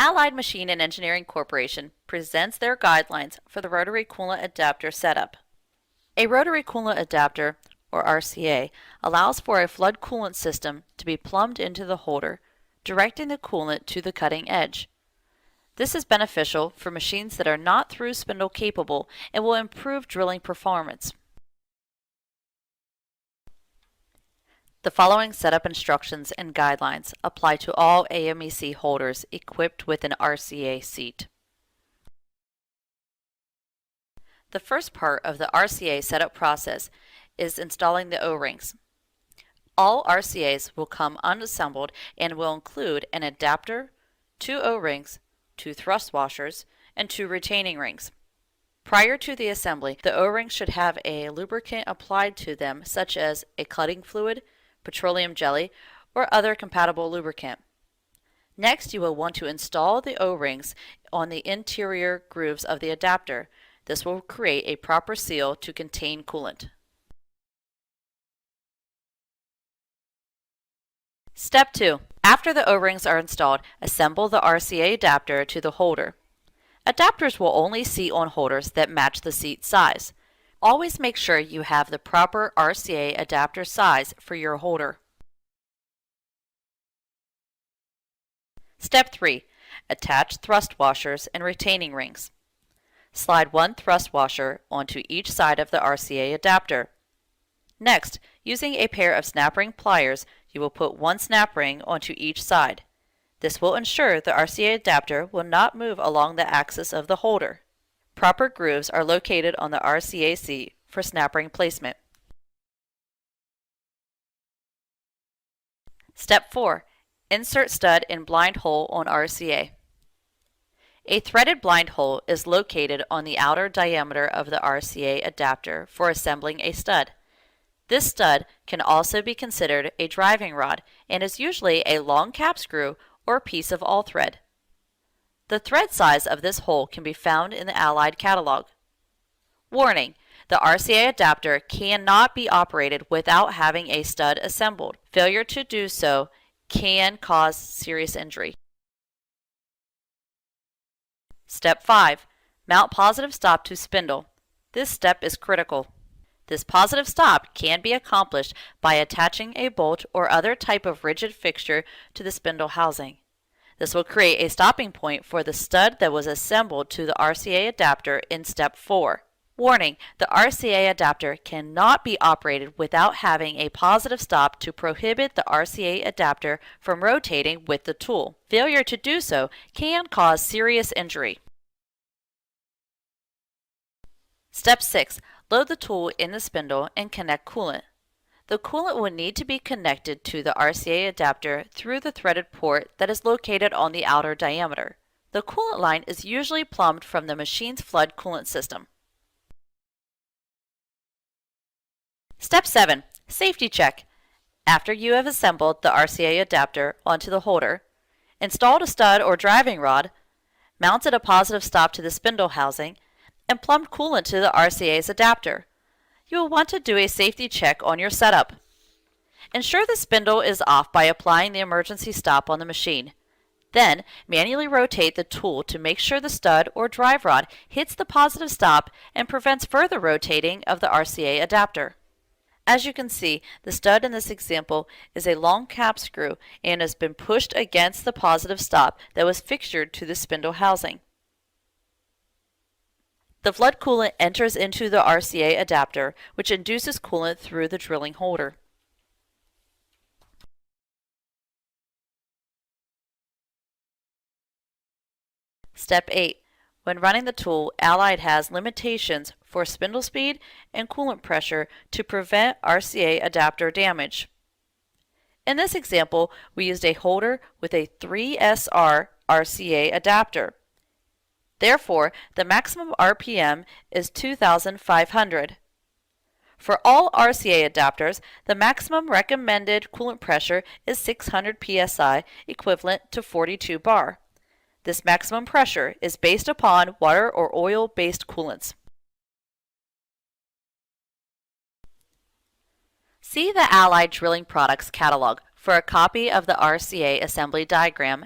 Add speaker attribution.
Speaker 1: Allied Machine and Engineering Corporation presents their guidelines for the rotary coolant adapter setup. A rotary coolant adapter, or RCA, allows for a flood coolant system to be plumbed into the holder, directing the coolant to the cutting edge. This is beneficial for machines that are not through spindle capable and will improve drilling performance. The following setup instructions and guidelines apply to all AMEC holders equipped with an RCA seat. The first part of the RCA setup process is installing the O-rings. All RCAs will come unassembled and will include an adapter, 2 O-rings, 2 thrust washers, and 2 retaining rings. Prior to the assembly, the O-rings should have a lubricant applied to them such as a cutting fluid, petroleum jelly, or other compatible lubricant. Next, you will want to install the O-rings on the interior grooves of the adapter. This will create a proper seal to contain coolant. Step 2. After the O-rings are installed, assemble the RCA adapter to the holder. Adapters will only seat on holders that match the seat size. Always make sure you have the proper RCA adapter size for your holder. Step 3. Attach thrust washers and retaining rings. Slide 1 thrust washer onto each side of the RCA adapter. Next, using a pair of snap ring pliers, you will put 1 snap ring onto each side. This will ensure the RCA adapter will not move along the axis of the holder. Proper grooves are located on the RCA seat for snap ring placement. Step 4. Insert stud in blind hole on RCA. A threaded blind hole is located on the outer diameter of the RCA adapter for assembling a stud. This stud can also be considered a driving rod and is usually a long cap screw or piece of all thread. The thread size of this hole can be found in the Allied catalog. Warning: the RCA adapter cannot be operated without having a stud assembled. Failure to do so can cause serious injury. Step 5. Mount positive stop to spindle. This step is critical. This positive stop can be accomplished by attaching a bolt or other type of rigid fixture to the spindle housing. This will create a stopping point for the stud that was assembled to the RCA adapter in Step 4. Warning: the RCA adapter cannot be operated without having a positive stop to prohibit the RCA adapter from rotating with the tool. Failure to do so can cause serious injury. Step 6. Load the tool in the spindle and connect coolant. The coolant will need to be connected to the RCA adapter through the threaded port that is located on the outer diameter. The coolant line is usually plumbed from the machine's flood coolant system. Step 7. Safety check. After you have assembled the RCA adapter onto the holder, installed a stud or driving rod, mounted a positive stop to the spindle housing, and plumbed coolant to the RCA's adapter, you will want to do a safety check on your setup. Ensure the spindle is off by applying the emergency stop on the machine. Then, manually rotate the tool to make sure the stud or drive rod hits the positive stop and prevents further rotating of the RCA adapter. As you can see, the stud in this example is a long cap screw and has been pushed against the positive stop that was fixtured to the spindle housing. The flood coolant enters into the RCA adapter, which induces coolant through the drilling holder. Step 8. When running the tool, Allied has limitations for spindle speed and coolant pressure to prevent RCA adapter damage. In this example, we used a holder with a 3SR RCA adapter. Therefore, the maximum RPM is 2,500. For all RCA adapters, the maximum recommended coolant pressure is 600 psi, equivalent to 42 bar. This maximum pressure is based upon water or oil-based coolants. See the Allied Drilling Products catalog for a copy of the RCA assembly diagram